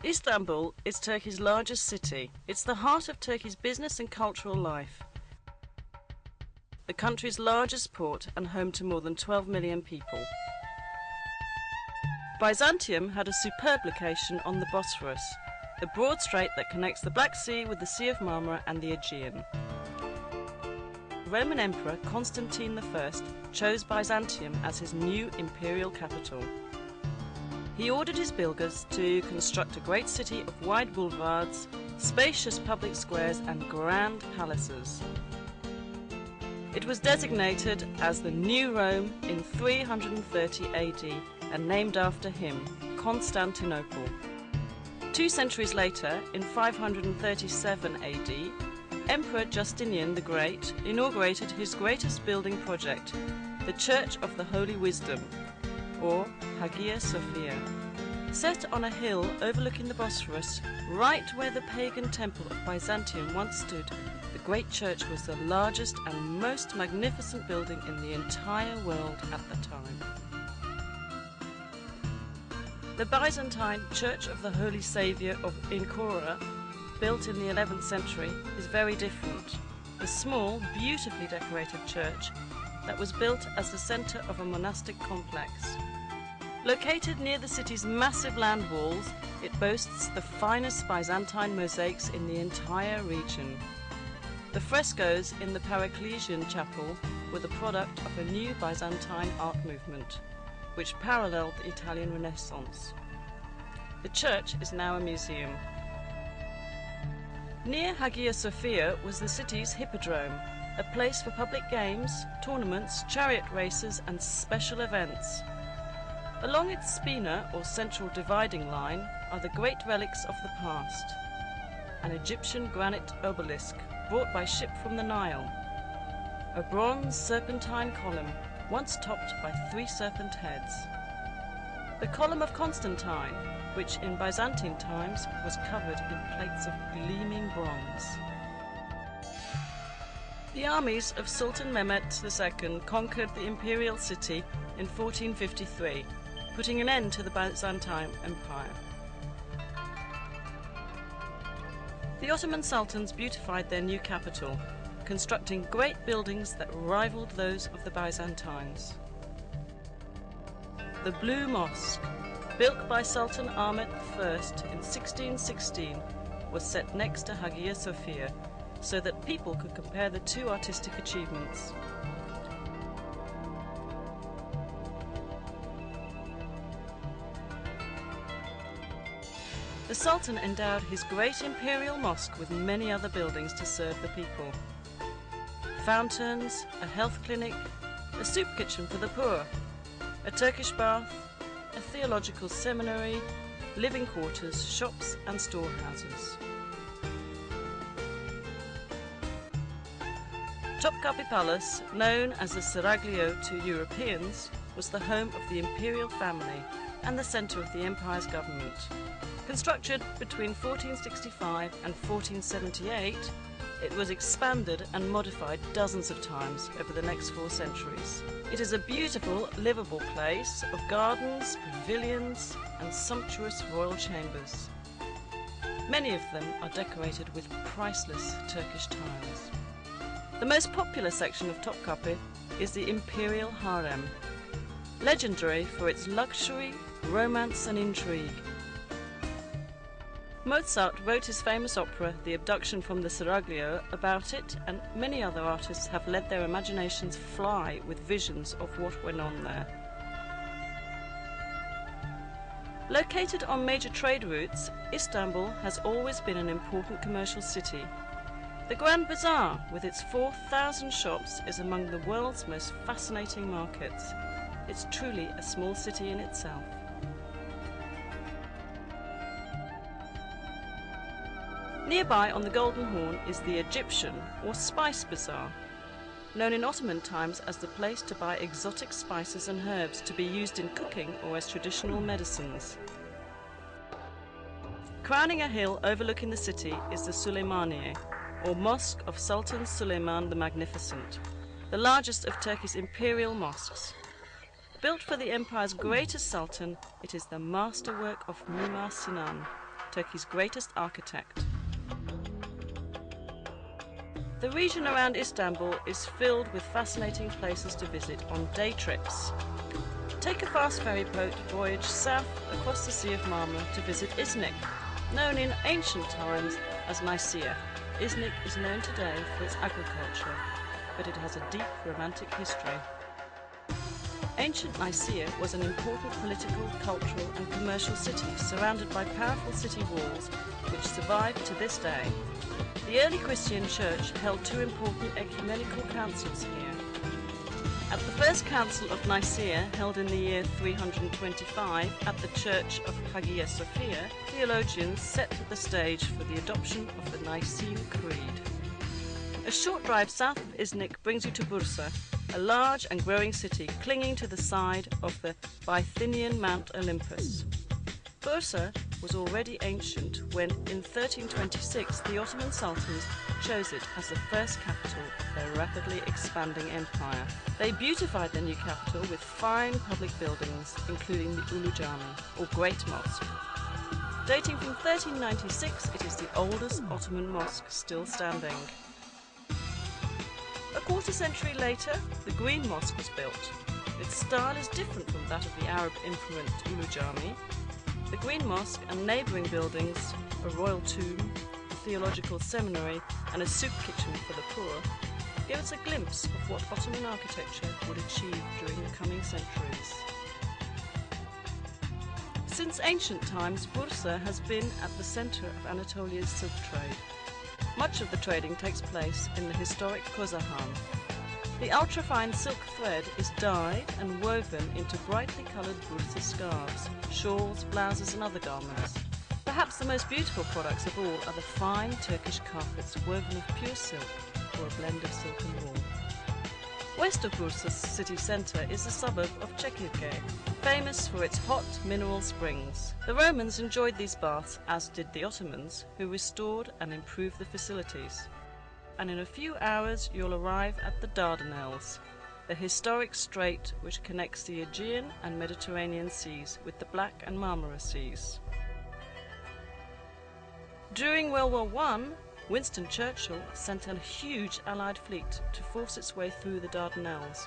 Istanbul is Turkey's largest city. It's the heart of Turkey's business and cultural life. The country's largest port and home to more than 12 million people. Byzantium had a superb location on the Bosphorus, the broad strait that connects the Black Sea with the Sea of Marmara and the Aegean. Roman Emperor Constantine I chose Byzantium as his new imperial capital. He ordered his builders to construct a great city of wide boulevards, spacious public squares and grand palaces. It was designated as the New Rome in 330 AD and named after him, Constantinople. 2 centuries later, in 537 AD, Emperor Justinian the Great inaugurated his greatest building project, the Church of the Holy Wisdom, or Hagia Sophia. Set on a hill overlooking the Bosphorus, right where the pagan temple of Byzantium once stood, the great church was the largest and most magnificent building in the entire world at the time. The Byzantine Church of the Holy Saviour in Kora, built in the 11th century, is very different. A small, beautifully decorated church that was built as the centre of a monastic complex. Located near the city's massive land walls, it boasts the finest Byzantine mosaics in the entire region. The frescoes in the Paracelsian chapel were the product of a new Byzantine art movement, which paralleled the Italian Renaissance. The church is now a museum. Near Hagia Sophia was the city's hippodrome, a place for public games, tournaments, chariot races and special events. Along its spina, or central dividing line, are the great relics of the past. An Egyptian granite obelisk brought by ship from the Nile. A bronze serpentine column, once topped by 3 serpent heads. The column of Constantine, which in Byzantine times was covered in plates of gleaming bronze. The armies of Sultan Mehmet II conquered the imperial city in 1453, putting an end to the Byzantine Empire. The Ottoman sultans beautified their new capital, constructing great buildings that rivaled those of the Byzantines. The Blue Mosque, built by Sultan Ahmed I in 1616, was set next to Hagia Sophia so that people could compare the 2 artistic achievements. The Sultan endowed his great imperial mosque with many other buildings to serve the people. Fountains, a health clinic, a soup kitchen for the poor, a Turkish bath, a theological seminary, living quarters, shops and storehouses. Topkapi Palace, known as the Seraglio to Europeans, was the home of the imperial family and the centre of the empire's government. Constructed between 1465 and 1478, it was expanded and modified dozens of times over the next 4 centuries. It is a beautiful, livable place of gardens, pavilions and sumptuous royal chambers. Many of them are decorated with priceless Turkish tiles. The most popular section of Topkapi is the Imperial Harem, legendary for its luxury, romance and intrigue. Mozart wrote his famous opera, The Abduction from the Seraglio, about it, and many other artists have let their imaginations fly with visions of what went on there. Located on major trade routes, Istanbul has always been an important commercial city. The Grand Bazaar, with its 4,000 shops, is among the world's most fascinating markets. It's truly a small city in itself. Nearby on the Golden Horn is the Egyptian or Spice Bazaar, known in Ottoman times as the place to buy exotic spices and herbs to be used in cooking or as traditional medicines. Crowning a hill overlooking the city is the Süleymaniye, or Mosque of Sultan Süleyman the Magnificent, the largest of Turkey's imperial mosques. Built for the empire's greatest sultan, it is the masterwork of Mimar Sinan, Turkey's greatest architect. The region around Istanbul is filled with fascinating places to visit on day trips. Take a fast ferry boat voyage south across the Sea of Marmara to visit Iznik, known in ancient times as Nicaea. Iznik is known today for its agriculture, but it has a deep romantic history. Ancient Nicaea was an important political, cultural and commercial city surrounded by powerful city walls which survive to this day. The early Christian church held two important ecumenical councils here. At the first council of Nicaea, held in the year 325 at the church of Hagia Sophia, theologians set the stage for the adoption of the Nicene Creed. A short drive south of Iznik brings you to Bursa, a large and growing city clinging to the side of the Bithynian Mount Olympus. Bursa was already ancient when, in 1326, the Ottoman Sultans chose it as the first capital of their rapidly expanding empire. They beautified their new capital with fine public buildings, including the Ulu Cami, or Great Mosque. Dating from 1396, it is the oldest Ottoman mosque still standing. A quarter century later, the Green Mosque was built. Its style is different from that of the Arab-influenced Ulu Cami. The Green Mosque and neighbouring buildings, a royal tomb, a theological seminary and a soup kitchen for the poor, give us a glimpse of what Ottoman architecture would achieve during the coming centuries. Since ancient times, Bursa has been at the centre of Anatolia's silk trade. Much of the trading takes place in the historic Kozahan. The ultrafine silk thread is dyed and woven into brightly coloured Bursa scarves, shawls, blouses and other garments. Perhaps the most beautiful products of all are the fine Turkish carpets woven of pure silk or a blend of silk and wool. West of Bursa's city centre is the suburb of Çekirge, famous for its hot mineral springs. The Romans enjoyed these baths, as did the Ottomans, who restored and improved the facilities. And in a few hours you'll arrive at the Dardanelles, the historic strait which connects the Aegean and Mediterranean seas with the Black and Marmara seas. During World War I, Winston Churchill sent a huge Allied fleet to force its way through the Dardanelles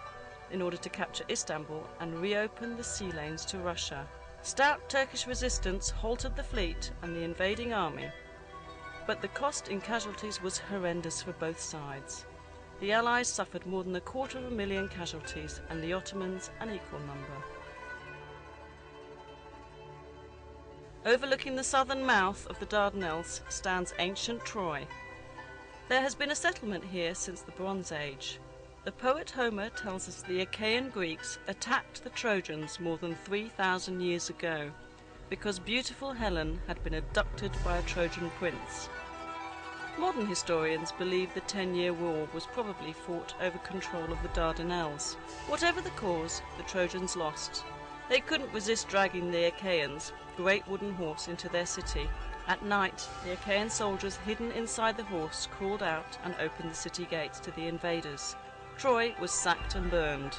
in order to capture Istanbul and reopen the sea lanes to Russia. Stout Turkish resistance halted the fleet and the invading army, but the cost in casualties was horrendous for both sides. The Allies suffered more than 250,000 casualties and the Ottomans an equal number. Overlooking the southern mouth of the Dardanelles stands ancient Troy. There has been a settlement here since the Bronze Age. The poet Homer tells us the Achaean Greeks attacked the Trojans more than 3,000 years ago because beautiful Helen had been abducted by a Trojan prince. Modern historians believe the 10-year war was probably fought over control of the Dardanelles. Whatever the cause, the Trojans lost. They couldn't resist dragging the Achaeans, great wooden horse, into their city. At night, the Achaean soldiers hidden inside the horse crawled out and opened the city gates to the invaders. Troy was sacked and burned.